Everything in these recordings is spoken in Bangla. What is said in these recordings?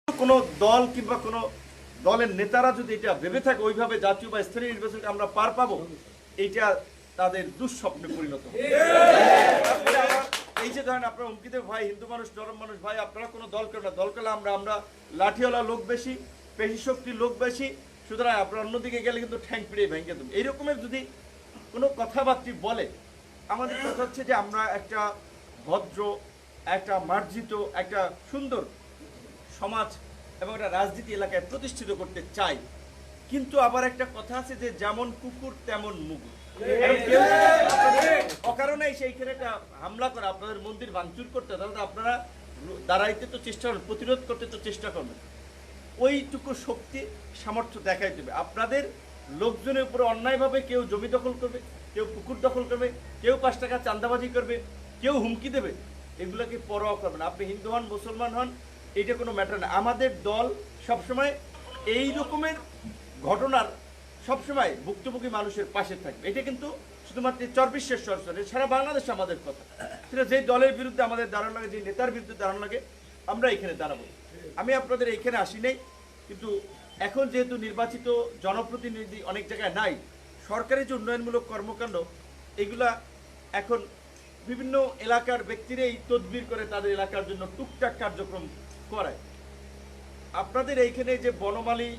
কোনো দল কিংবা কোনো দলের নেতারা যদি এটা ভেবে থাকে ওইভাবে জাতীয় বা স্থানীয় নির্বাচনকে আমরা পার পাবো, এইটা তাদের দুঃস্বপ্নে পরিণত হবে। এই যে ধরেন আপনারা হুমকি দেবে, ভাই হিন্দু মানুষ নরম মানুষ, ভাই আপনারা কোনো দল করেন না, দল করলে আমরা লাঠিওয়ালা লোক বেশি, পেশি শক্তির লোক বেশি, সুতরাং আপনারা অন্যদিকে গেলে কিন্তু ঠ্যাং পিড়িয়ে ভেঙে দেবেন। এইরকমের যদি কোনো কথাবার্তা বলে, আমাদের কথা হচ্ছে যে আমরা একটা ভদ্র, একটা মার্জিত, একটা সুন্দর সমাজ এবং একটা রাজনীতি এলাকায় প্রতিষ্ঠিত করতে চাই। কিন্তু আবার একটা কথা আছে যে যেমন কুকুর তেমন মুগুর। অকারণে সেইখানে একটা হামলা করে আপনাদের মন্দির ভাঙচুর করতে, তাহলে আপনারা দাঁড়াইতে তো চেষ্টা করবেন, প্রতিরোধ করতে তো চেষ্টা করবেন। ওইটুকু শক্তি সামর্থ্য দেখাই দেবে। আপনাদের লোকজনের উপরে অন্যায়ভাবে কেউ জমি দখল করবে, কেউ পুকুর দখল করবে, কেউ 5 টাকা চাঁদাবাজি করবে, কেউ হুমকি দেবে, এগুলোকে পরোয়া করবেন। আপনি হিন্দু হন, মুসলমান হন, এইটা কোনো ম্যাটার না। আমাদের দল সবসময় এই রকমের ঘটনার সবসময় ভুক্তভোগী মানুষের পাশে থাকবে। এটা কিন্তু শুধুমাত্র চরবিশ্বের সরকার, সারা বাংলাদেশ আমাদের কথা। সেটা যেই দলের বিরুদ্ধে আমাদের দাঁড়ানো লাগে, যে নেতার বিরুদ্ধে দাঁড়ানো লাগে, আমরা এখানে দাঁড়াবো। আমি আপনাদের এইখানে আসি নাই, কিন্তু এখন যেহেতু নির্বাচিত জনপ্রতিনিধি অনেক জায়গায় নাই, সরকারি যে উন্নয়নমূলক কর্মকাণ্ড এগুলা এখন বিভিন্ন এলাকার ব্যক্তিরাই তদবির করে তাদের এলাকার জন্য টুকটাক কার্যক্রম করায়। আপনাদের এইখানে যে বনমালী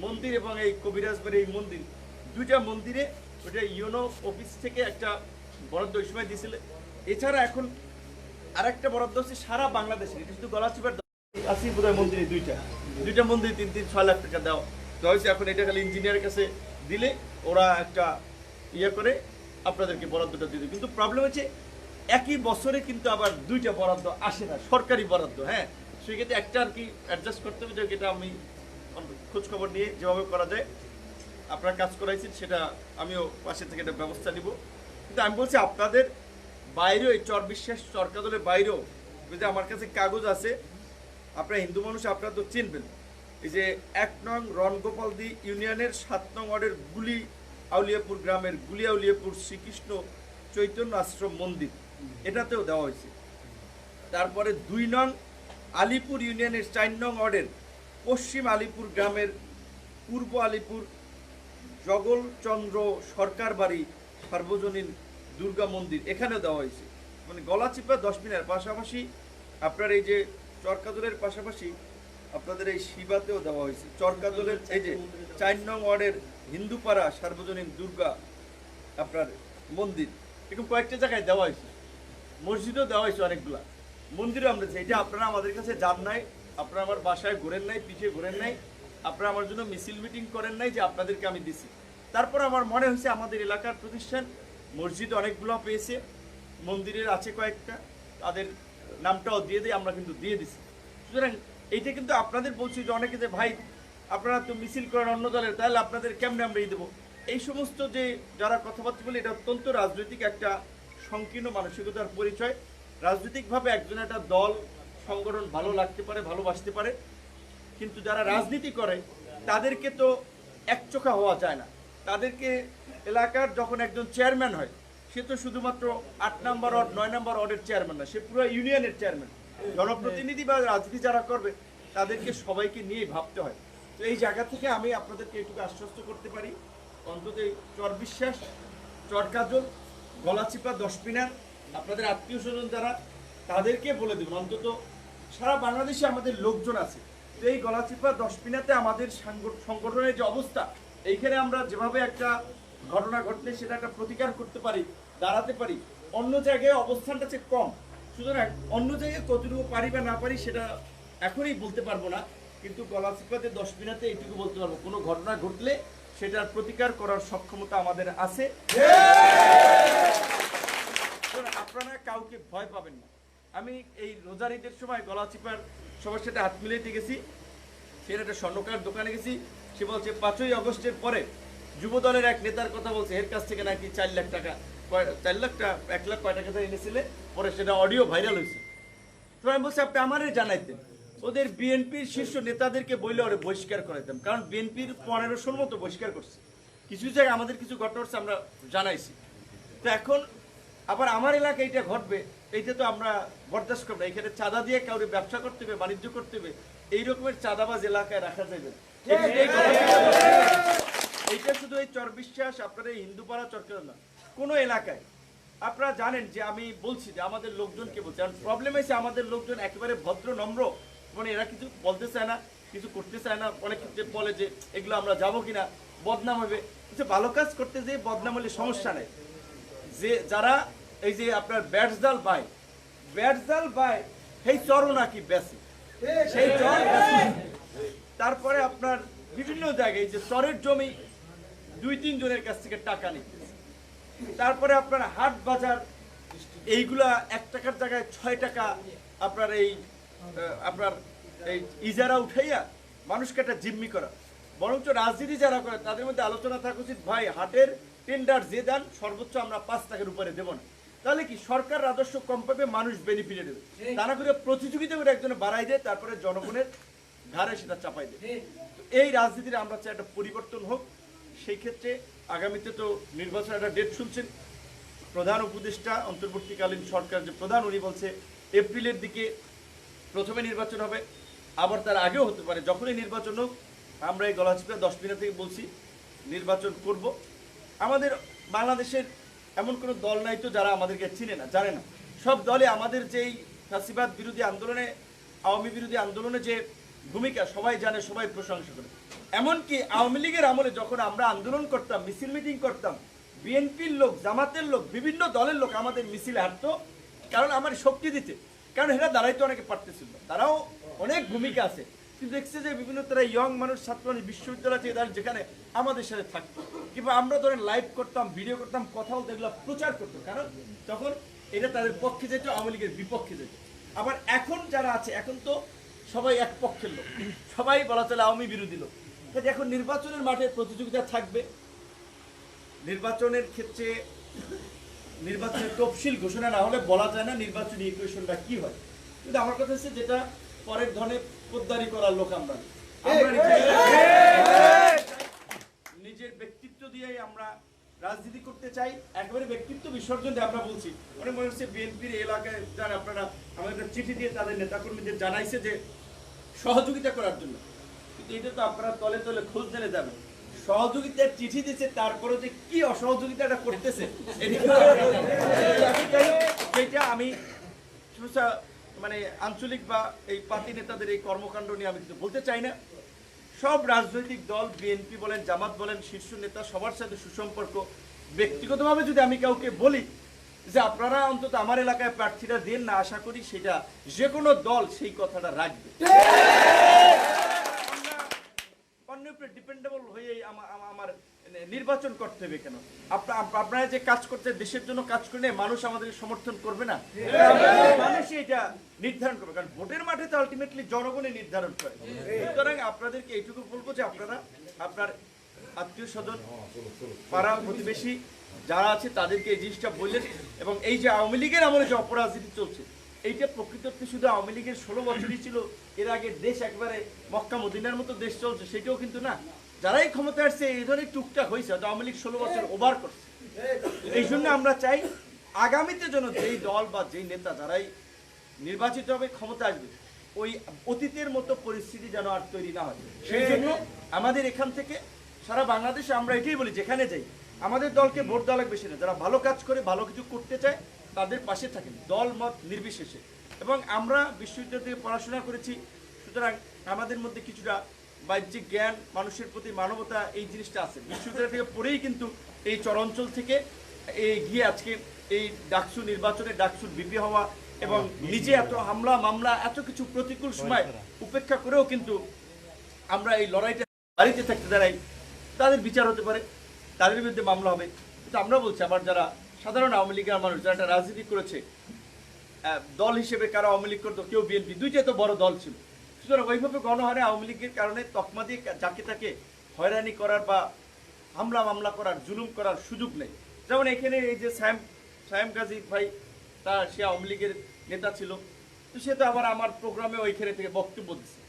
মন্দির এবং এই কবিরাজবাড়ি এই মন্দির, দুইটা মন্দিরে ওইটা ইউনো অফিস থেকে একটা বরাদ্দ ওই সময় দিয়েছিল। এছাড়া এখন আরেকটা বরাদ্দ হচ্ছে সারা বাংলাদেশে, এটা শুধু গলাচিপার আসি বোধহয় মন্দিরে দুইটা মন্দির 3-6 লাখ টাকা দেওয়া হয়েছে। এখন এটা খালি ইঞ্জিনিয়ারের কাছে দিলে ওরা একটা ইয়ে করে আপনাদেরকে বরাদ্দটা দিয়ে দেবে। কিন্তু প্রবলেম হচ্ছে একই বছরে কিন্তু আবার দুইটা বরাদ্দ আসে না, সরকারি বরাদ্দ। হ্যাঁ, সেক্ষেত্রে একটা আর কি অ্যাডজাস্ট করতে হবে, যে এটা আমি খোঁজখবর নিয়ে যেভাবে করা যায় আপনারা কাজ করাইছেন সেটা আমিও পাশে থেকে একটা ব্যবস্থা নিব। কিন্তু আমি বলছি আপনাদের বাইরেও, এই চরবিশ্বাস চরকাদলের বাইরেও যদি আমার কাছে কাগজ আছে, আপনারা হিন্দু মানুষ আপনারা তো চিনবেন, এই যে 1 নং রণগোপালদি ইউনিয়নের 7 নং ওয়ার্ডের গুলি আউলিয়াপুর গ্রামের গুলি আউলিয়াপুর শ্রীকৃষ্ণ চৈতন্য আশ্রম মন্দির, এটাতেও দেওয়া হয়েছে। তারপরে 2 নং আলিপুর ইউনিয়নের 4 নং ওয়ার্ডের পশ্চিম আলিপুর গ্রামের পূর্ব আলিপুর জগলচন্দ্র সরকার বাড়ি সার্বজনীন দুর্গা মন্দির, এখানেও দেওয়া হয়েছে। মানে গলাচিপা 10 মিনার পাশাপাশি আপনার এই যে চরকাদলের পাশাপাশি আপনাদের এই শিবাতেও দেওয়া হয়েছে। চরকাদলের এই যে 4 নং ওয়ার্ডের হিন্দুপাড়া সার্বজনীন দুর্গা আপনার মন্দির, এরকম কয়েকটা জায়গায় দেওয়া হয়েছে। মসজিদও দেওয়া হয়েছে অনেকগুলা, মন্দিরও আমরা এটা আপনারা আমাদের কাছে যান নাই, আপনারা আমার বাসায় ঘোরেন নাই, পিছিয়ে ঘোরেন নাই, আপনারা আমার জন্য মিছিল মিটিং করেন নাই যে আপনাদেরকে আমি দিছি। তারপর আমার মনে হয়েছে আমাদের এলাকার প্রতিষ্ঠান মসজিদ অনেকগুলো পেয়েছে, মন্দিরের আছে কয়েকটা, তাদের নামটাও দিয়ে দিয়ে আমরা কিন্তু দিয়ে দিছি। সুতরাং এইটা কিন্তু আপনাদের বলছি যে অনেকে যে ভাই আপনারা তো মিছিল করেন অন্য দলের, তাহলে আপনাদের কেমনে আমরা দেবো, এই সমস্ত যে যারা কথাবার্তা বলে, এটা অত্যন্ত রাজনৈতিক একটা সংকীর্ণ মানসিকতার পরিচয়। রাজনৈতিকভাবে একজন একটা দল সংগঠন ভালো লাগতে পারে, ভালোবাসতে পারে, কিন্তু যারা রাজনীতি করে তাদেরকে তো একচোখা হওয়া যায় না। তাদেরকে এলাকার যখন একজন চেয়ারম্যান হয়, সে তো শুধুমাত্র 8 নম্বর ওয়ার্ড 9 নম্বর ওয়ার্ডের চেয়ারম্যান না, সে পুরো ইউনিয়নের চেয়ারম্যান। জনপ্রতিনিধি বা রাজনীতি যারা করবে তাদেরকে সবাইকে নিয়েই ভাবতে হয়। তো এই জায়গা থেকে আমি আপনাদেরকে এটুকু আশ্বস্ত করতে পারি, অন্তত এই চরবিশ্বাস, চরকাজল, গলাচিপা 10 মিনার আপনাদের আত্মীয় স্বজন যারা, তাদেরকে বলে দেবেন। অন্তত সারা বাংলাদেশে আমাদের লোকজন আছে, তো এই গলাচিপা 10 মিনাতে আমাদের সংগঠনের যে অবস্থা, এইখানে আমরা যেভাবে একটা ঘটনা ঘটলে সেটা একটা প্রতিকার করতে পারি, দাঁড়াতে পারি, অন্য জায়গায় অবস্থানটা হচ্ছে কম। সুতরাং অন্য জায়গায় কতটুকু পারি বা না পারি সেটা এখনই বলতে পারবো না, কিন্তু গলাচিপাতে 10 মিনাতে এইটুকু বলতে পারবো, কোনো ঘটনা ঘটলে সেটার প্রতিকার করার সক্ষমতা আমাদের আছে। আপনারা কাউকে ভয় পাবেন না। আমি এই রোজার ঈদের সময় গলাচিপার সবার সাথে হাত মিলিয়ে গেছি, সেটা একটা স্বর্ণকার দোকানে গেছি, সে বলছে 5ই আগস্টের পরে যুবদলের এক নেতার কথা বলছে, এর কাছ থেকে নাকি 4 লাখ টাকা, 4 লাখ টাকা 1 লাখ কয় টাকা এনেছিলে, পরে সেটা অডিও ভাইরাল হয়েছে। তো আমি বলছি আপনি আমারই জানাইতেন, ওদের বিএনপির শীর্ষ নেতাদেরকে বইলে ওরা বহিষ্কার করাইতাম, কারণ বিএনপির 1500-র মতো বহিষ্কার করছে। কিছু জায়গায় আমাদের কিছু ঘটনা হচ্ছে আমরা জানাইছি। তো এখন আবার আমার এলাকায় এটা ঘটবে, এইটা তো আমরা বরদাস্ত করবো না। এখানে চাঁদা দিয়ে কাউরে ব্যবসা করতে হবে, বাণিজ্য করতে হবে, এই রকমের চাঁদাবাজ এলাকায় রাখা যাবে না। এইটা শুধু এই চরবিশ্বাস আপনার এই হিন্দুপাড়া চরকের না, কোনো এলাকায় আপনারা জানেন যে আমি বলছি যে আমাদের লোকজনকে বলছি, কারণ প্রবলেম হয়েছে আমাদের লোকজন একেবারে ভদ্র নম্র, মানে এরা কিছু বলতে চায় না, কিছু করতে চায় না। অনেক ক্ষেত্রে বলে যে এগুলো আমরা যাবো কিনা, বদনাম হবে। কিছু ভালো কাজ করতে যে বদনাম হলে সমস্যা নেই। যে যারা এই যে আপনার ব্যাটজাল বাই সেই চরও নাকি বেশি, সেই চর তারপরে আপনার বিভিন্ন জায়গায় যে চরের জমি 2-3 জনের কাছ থেকে টাকা নিতে, তারপরে আপনার হাট বাজার এইগুলা 1 টাকার জায়গায় 6 টাকা আপনার এই আপনার এই ইজারা উঠাইয়া মানুষকে একটা জিম্মি করা। বরঞ্চ রাজনীতি যারা করে তাদের মধ্যে আলোচনা থাকা উচিত, ভাই হাটের টেন্ডার যে দেন সর্বোচ্চ আমরা 5 টাকার উপরে দেব না, তাহলে কি সরকার রাজস্ব কম পাবে, মানুষ বেনিফিটে দেবে। তা না করে প্রতিযোগিতা করে একজনে বাড়াই দেয়, তারপরে জনগণের ঘাড়ে সেটা চাপাই দেয়। এই রাজনীতির আমরা চাই একটা পরিবর্তন হোক। সেই ক্ষেত্রে আগামীতে তো নির্বাচন একটা ডেট শুনছেন, প্রধান উপদেষ্টা অন্তর্বর্তীকালীন সরকার যে প্রধান, উনি বলছে এপ্রিলের দিকে প্রথমে নির্বাচন হবে, আবার তার আগেও হতে পারে। যখনই নির্বাচন হোক আমরা এই গলাচিপা 10 মিনিট থেকে বলছি নির্বাচন করব। আমাদের বাংলাদেশের এমন কোনো দল নাই তো যারা আমাদেরকে চিনে না, জানে না। সব দলে আমাদের যেই ফ্যাসিবাদ বিরোধী আন্দোলনে, আওয়ামী বিরোধী আন্দোলনে যে ভূমিকা সবাই জানে, সবাই প্রশংসা করে। এমনকি আওয়ামী লীগের আমলে যখন আমরা আন্দোলন করতাম, মিছিল মিটিং করতাম, বিএনপির লোক, জামাতের লোক, বিভিন্ন দলের লোক আমাদের মিছিলে হাঁটতো, কারণ আমার শক্তি দিতে, কারণ এরা দাঁড়াইতে অনেকে পারতেছিল না। তারাও অনেক ভূমিকা আছে, কিন্তু দেখছে যে বিভিন্ন তারা ইয়ং মানুষ, ছাত্র মানুষ বিশ্ববিদ্যালয় থেকে তারা যেখানে আমাদের সাথে থাকতো, কিংবা আমরা ধরেন লাইভ করতাম, ভিডিও করতাম, কথা বলতে, এগুলো প্রচার করতো, কারণ তখন এটা তাদের পক্ষে যেত, আওয়ামী লীগের বিপক্ষে যেত। আবার এখন যারা আছে, এখন তো সবাই এক পক্ষের লোক, সবাই বলা চলে আওয়ামী বিরোধী লোক। এখন নির্বাচনের মাঠে প্রতিযোগিতা থাকবে। নির্বাচনের ক্ষেত্রে নির্বাচনের তফসিল ঘোষণা না হলে বলা যায় না নির্বাচনী ইকুয়েশনটা কি হয়। কিন্তু আমার কথা হচ্ছে যেটা পরের ধনে পোদ্দারি করার লোক আমরা নিজের ব্যক্তিত্ব দিয়েই আমরা রাজনীতি করতে চাই, একেবারে ব্যক্তিত্ব বিসর্জন দিয়ে আমরা বলছি। অনেক মনে হচ্ছে বিএনপির এলাকায় যারা আপনারা আমাদের চিঠি দিয়ে তাদের নেতাকর্মীদের জানাইছে যে সহযোগিতা করার জন্য, কিন্তু এটা তো আপনারা তলে তলে খোঁজ জেনে যাবেন। সহযোগিতার চিঠি দিচ্ছে, তারপরে যে কি অসহযোগিতাটা করতেছে সেটা আমি মানে আঞ্চলিক বা এই পার্টি নেতাদের এই কর্মকাণ্ড নিয়ে আমি কিছু বলতে চাই না। সব রাজনৈতিক দল, বিএনপি বলেন, জামাত বলেন, শীর্ষ নেতা সবার সাথে সুসম্পর্ক। ব্যক্তিগতভাবে যদি আমি কাউকে বলি যে আপনারা অন্তত আমার এলাকায় প্রার্থীরা দেন না, আশা করি সেটা যে কোনো দল সেই কথাটা রাখবে। অন্যের উপরে ডিপেন্ডেবল হয়ে আমার নির্বাচন করতে হবে কেন? আপনারা যে কাজ করতে দেশের জন্য কাজ করলে মানুষ আমাদের সমর্থন করবে না? মানুষই এটা নির্ধারণ করবে, কারণ ভোটের মাঠে তো আলটিমেটলি জনগণই নির্ধারণ করে। সুতরাং আপনাদেরকে এইটুকু বলবো যে আপনারা আপনার আত্মীয় স্বজন, পাড়া প্রতিবেশী যারা আছে তাদেরকে এই জিনিসটা বললেন। এবং এই যে আওয়ামী লীগের আমলে যে অপরাজনীতি চলছে, এইটা প্রকৃতপক্ষে শুধু আওয়ামী লীগের 16 বছরই ছিল। এর আগে দেশ একেবারে মক্কা মদিনার মতো দেশ চলছে, সেটাও কিন্তু না। যারাই ক্ষমতা আসছে এই ধরনের টুকটাক হয়েছে, আওয়ামী লীগ 16 বছর ওভার করছে। এই জন্য আমরা চাই আগামীতে যেন যেই দল বা যেই নেতা যারাই নির্বাচিত হবে, ক্ষমতা আসবে, ওই অতীতের মতো পরিস্থিতি যেন আর তৈরি না হয়। সেই জন্য আমাদের এখান থেকে সারা বাংলাদেশে আমরা এটাই বলি, যেখানে যাই আমাদের দলকে ভোট দেওয়া লাগবে না। যারা ভালো কাজ করে, ভালো কিছু করতে চায়, তাদের পাশে থাকেন, দল মত নির্বিশেষে। এবং আমরা বিশ্ববিদ্যালয় থেকে পড়াশোনা করেছি, সুতরাং আমাদের মধ্যে কিছুটা বাহ্যিক জ্ঞান, মানুষের প্রতি মানবতা, এই জিনিসটা আছে। বিশ্ববিদ্যালয় থেকে পড়েই কিন্তু এই চরাঞ্চল থেকে গিয়ে আজকে এই ডাকসু নির্বাচনে ডাকসুর বিপি হওয়া, এবং নিজে এত হামলা মামলা, এত কিছু প্রতিকূল সময় উপেক্ষা করেও কিন্তু আমরা এই লড়াইটা বাড়িতে থাকতে দাঁড়াই। তাদের বিচার হতে পারে, তাদের বিরুদ্ধে মামলা হবে। কিন্তু আমরা বলছি আবার যারা সাধারণ আওয়ামী লীগের মানুষ, যারা একটা রাজনীতি করেছে দল হিসেবে, কারো আওয়ামী লীগ করতো, কেউ বিএনপি, দুইটাই তো বড় দল ছিল। সুতরাং ওইভাবে গণহারে আওয়ামী লীগের কারণে তকমা দিয়ে যাকে তাকে হয়রানি করার বা হামলা মামলা করার, জুলুম করার সুযোগ নেই। যেমন এখানে এই যে সায়েম গাজী ভাই, সে আওয়ামী লীগের নেতা ছিল, তো সে তো আবার আমার প্রোগ্রামে ওইখানে থেকে বক্তব্য দিচ্ছে,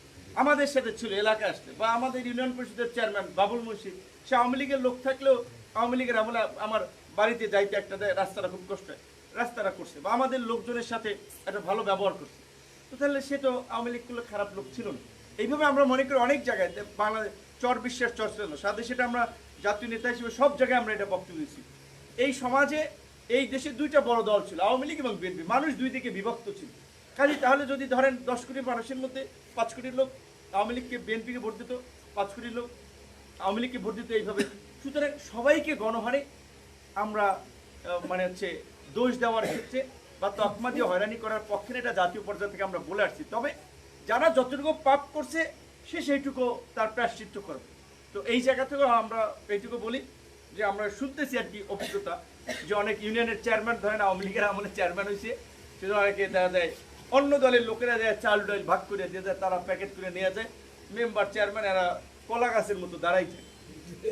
আমাদের সাথে ছিল, এলাকায় আসলে, বা আমাদের ইউনিয়ন পরিষদের চেয়ারম্যান বাবুল মুন্সি, সে আওয়ামী লীগের লোক থাকলেও আওয়ামী লীগের আমলে আমার বাড়িতে যাইতে একটা রাস্তাটা খুব কষ্ট হয়। রাস্তাটা করছে বা আমাদের লোকজনের সাথে একটা ভালো ব্যবহার করছে, তো তাহলে সে তো আওয়ামী লীগগুলো খারাপ লোক ছিল না। এইভাবে আমরা মনে করি অনেক জায়গায় বাংলাদেশ চর বিশ্বাস চর্চা সাথে সেটা আমরা জাতীয় নেতা হিসেবে সব জায়গায় আমরা এটা বক্তব্য দিচ্ছি। এই সমাজে এই দেশে দুইটা বড় দল ছিল, আওয়ামী লীগ এবং বিএনপি। মানুষ দুই দিকে বিভক্ত ছিল। কাজে তাহলে যদি ধরেন 10 কোটি মানুষের মধ্যে 5 কোটি লোক আওয়ামী লীগকে বিএনপিকে ভোট দিত, 5 কোটি লোক আওয়ামী লীগকে ভোট দিত এইভাবে। সুতরাং সবাইকে গণহারে আমরা মানে হচ্ছে দোষ দেওয়ার ক্ষেত্রে বা তকমা দিয়ে হয়রানি করার পক্ষে এটা জাতীয় পর্যায় থেকে আমরা বলে আসছি। তবে যারা যতটুকু পাপ করছে সে সেইটুকু তার প্রায়শ্চিত্ত করবে। তো এই জায়গা থেকেও আমরা এইটুকু বলি যে আমরা শুনতেছি আর কি অভিজ্ঞতা যে অনেক ইউনিয়নের চেয়ারম্যান ধরেন আওয়ামী লীগের আমলে চেয়ারম্যান হয়েছে, সেটা অনেকে দেখা যায় অন্য দলের লোকেরা যায় চাল ডাল ভাগ করে দিয়ে যায়, তারা প্যাকেট করে নিয়ে যায়, মেম্বার চেয়ারম্যান এরা কলা গাছের মতো দাঁড়াইছে।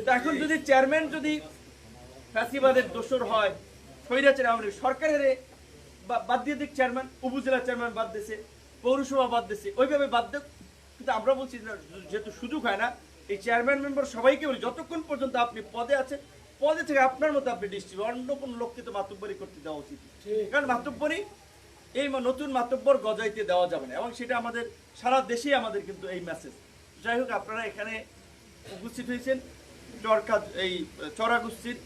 তো এখন যদি চেয়ারম্যান যদি ফ্যাসিবাদের দোসর হয়, স্বৈরাচার আওয়ামী লীগ সরকারের বাদ দিয়ে দিক, চেয়ারম্যান উপজেলা চেয়ারম্যান বাদ দিয়েছে, পৌরসভা বাদ দিয়েছে, ওইভাবে বাদ দেখ। কিন্তু আমরা বলছি যেহেতু সুযোগ হয় না, এই চেয়ারম্যান মেম্বার সবাইকে বলি যতক্ষণ পর্যন্ত আপনি পদে আছেন পদে থেকে আপনার মতো আপনি ডিস্ট্রিক্ট অন্য কোনো লোককে তো মাতব্বরি করতে দেওয়া উচিত। কারণ মাতব্বরি এই নতুন মাতব্বর গজাইতে দেওয়া যাবে না, এবং সেটা আমাদের সারা দেশেই আমাদের কিন্তু এই মেসেজ। যাই হোক, আপনারা এখানে উপস্থিত হয়েছেন এই চরাগুস্তির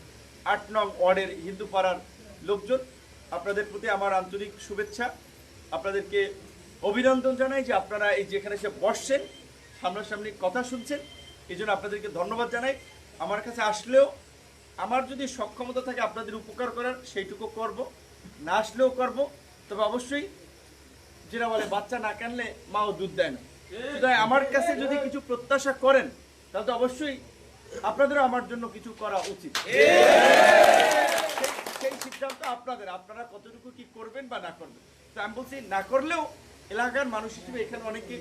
8 নং ওয়ার্ডের হিন্দু পাড়ার লোকজন। আপনাদের প্রতি আমার আন্তরিক শুভেচ্ছা, আপনাদেরকে অভিনন্দন জানাই যে আপনারা এই যেখানে এসে বসছেন, সামনাসামনি কথা শুনছেন, এই জন্য আপনাদেরকে ধন্যবাদ জানাই। আমার কাছে আসলেও আমার যদি সক্ষমতা থাকে আপনাদের উপকার করার সেইটুকু করব, না আসলেও করব। তবে অবশ্যই যেটা বলে বাচ্চা না কানলে মাও দুধ দেয় না, তাই আমার কাছে যদি কিছু প্রত্যাশা করেন তাহলে তো অবশ্যই আপনাদেরও আমার জন্য কিছু করা উচিত। সেই সিদ্ধান্ত আপনাদের, আপনারা কতটুকু কি করবেন বা না করবেন। তো আমি বলছি না করলেও এলাকার মানুষ হিসেবে এখানে অনেকে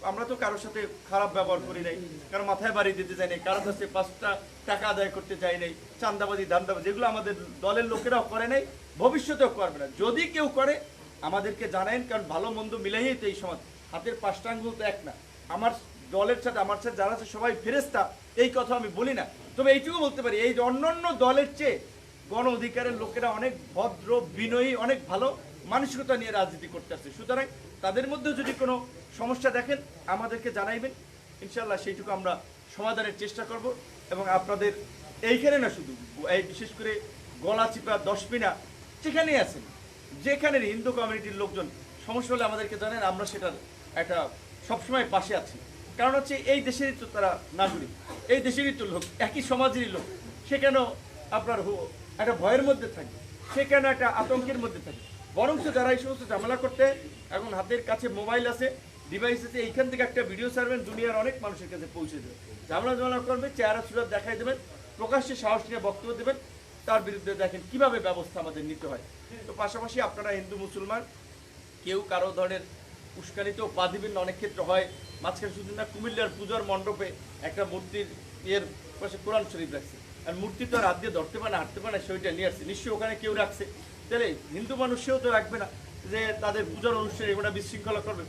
আমরা তো কারোর সাথে খারাপ ব্যবহার করি নাই, কারো মাথায় বাড়ি দিতে যাই নাই, কারো কাছে 5টা টাকা আদায় করতে চাই নাই, চান্দাবাজি ধান্দাবাজি যেগুলো আমাদের দলের লোকেরাও করে নাই, ভবিষ্যতেও করবে না। যদি কেউ করে আমাদেরকে জানাইন, কারণ ভালো মন্দ মিলাইই তো এই সমাজ, হাতের 5টা আঙ্গুল তো এক না। আমার দলের সাথে আমার সাথে যারা আছে সবাই ফেরেস্তা, এই কথা আমি বলি না। তবে এইটুকু বলতে পারি এই অন্যান্য দলের চেয়ে গণ অধিকারের লোকেরা অনেক ভদ্র, বিনয়ী, অনেক ভালো মানসিকতা নিয়ে রাজনীতি করতে আসছে। সুতরাং তাদের মধ্যে যদি কোনো সমস্যা দেখেন আমাদেরকে জানাইবেন, ইনশাল্লাহ সেইটুকু আমরা সমাধানের চেষ্টা করব। এবং আপনাদের এইখানে না শুধু এই বিশেষ করে গলাচিপা 10 মিনা যেখানেই আছেন, যেখানে হিন্দু কমিউনিটির লোকজন সমস্যা হলে আমাদেরকে জানেন, আমরা সেটার একটা সবসময় পাশে আছি। কারণ হচ্ছে এই দেশেরই তো তারা নাগরিক, এই দেশেরই তো লোক, একই সমাজেরই লোক। সে কেন আপনার একটা ভয়ের মধ্যে থাকে, সে কেন একটা আতঙ্কের মধ্যে থাকে? বরঞ্চ যারা এই সমস্ত ঝামেলা করতে এখন হাতের কাছে মোবাইল আছে, ডিভাইস আছে, এইখান থেকে একটা ভিডিও ছাড়বেন, দুনিয়ার অনেক মানুষের কাছে পৌঁছে দেবে। ঝামেলা করবে, চেহারা সুরাত দেখাই দেবেন, প্রকাশ্যে সাহস নিয়ে বক্তব্য দেবেন, তার বিরুদ্ধে দেখেন কিভাবে ব্যবস্থা আমাদের নিতে হয়। তো পাশাপাশি আপনারা হিন্দু মুসলমান কেউ কারো ধরনের উস্কানিতেও পা দিবেন না। অনেক ক্ষেত্রে হয় মাঝখানে শুধু না, কুমিল্লার পূজার মণ্ডপে একটা মূর্তির পাশে কোরআন শরীফ রাখছে, আর মূর্তি তো আর হাত দিয়ে ধরতে পারে না, হাঁটতে পারে না, সেটা নিয়ে আসছে, নিশ্চয়ই ওখানে কেউ রাখছে। তাহলে হিন্দু মানুষ সেও তো রাখবে না যে তাদের পূজার অনুষ্ঠানে এগুলো বিশৃঙ্খলা করবে।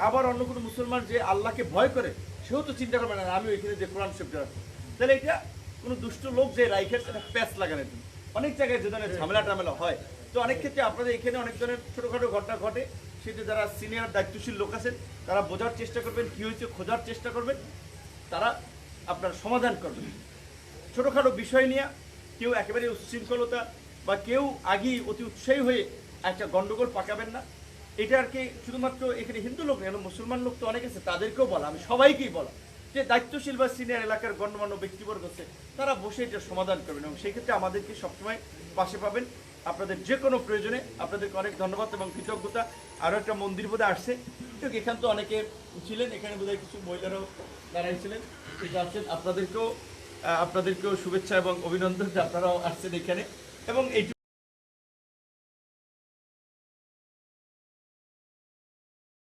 আবার অন্য কোনো মুসলমান যে আল্লাহকে ভয় করে সেও তো চিন্তা করবে না আমি ওইখানে যে কোরআন শরীফটা রাখবো। তাহলে এটা কোনো দুষ্ট লোক যে রাইখে একটা প্যাচ লাগানোর জন্য অনেক জায়গায় যে ধরনের ঝামেলা হয়। তো অনেক ক্ষেত্রে আপনাদের এখানে অনেক ধরনের ছোটোখাটো ঘটনা ঘটে, সেটা যারা সিনিয়র দায়িত্বশীল লোক আছেন তারা বোঝার চেষ্টা করবেন, কী হয়েছে খোঁজার চেষ্টা করবেন, তারা আপনার সমাধান করবেন। ছোটোখাটো বিষয় নিয়ে কেউ একেবারে উচ্ছৃঙ্খলতা বা কেউ আগেই অতি উৎসাহী হয়ে একটা গন্ডগোল পাকাবেন না। এটা আর কি শুধুমাত্র এখানে হিন্দু লোক নেই, মুসলমান লোক তো অনেক আছে, তাদেরকেও বলা, আমি সবাইকেই বলা যে দায়িত্বশীল বা সিনিয়র এলাকার গণ্যমান্য ব্যক্তিবর্গ আছে, তারা বসে এটা সমাধান করবেন, এবং সেই ক্ষেত্রে আমাদেরকে সবসময় পাশে পাবেন। আপনাদের যে কোনো প্রয়োজনে আপনাদেরকে অনেক ধন্যবাদ এবং কৃতজ্ঞতা। আরও একটা মন্দির বোধহয় আসছে, ঠিক এখান তো অনেকে ছিলেন, এখানে বোধহয় কিছু মহিলারাও দাঁড়াইছিলেন, ঠিক আছেন। আপনাদেরকেও শুভেচ্ছা এবং অভিনন্দন যে আপনারাও আসছেন এখানে। এবং এই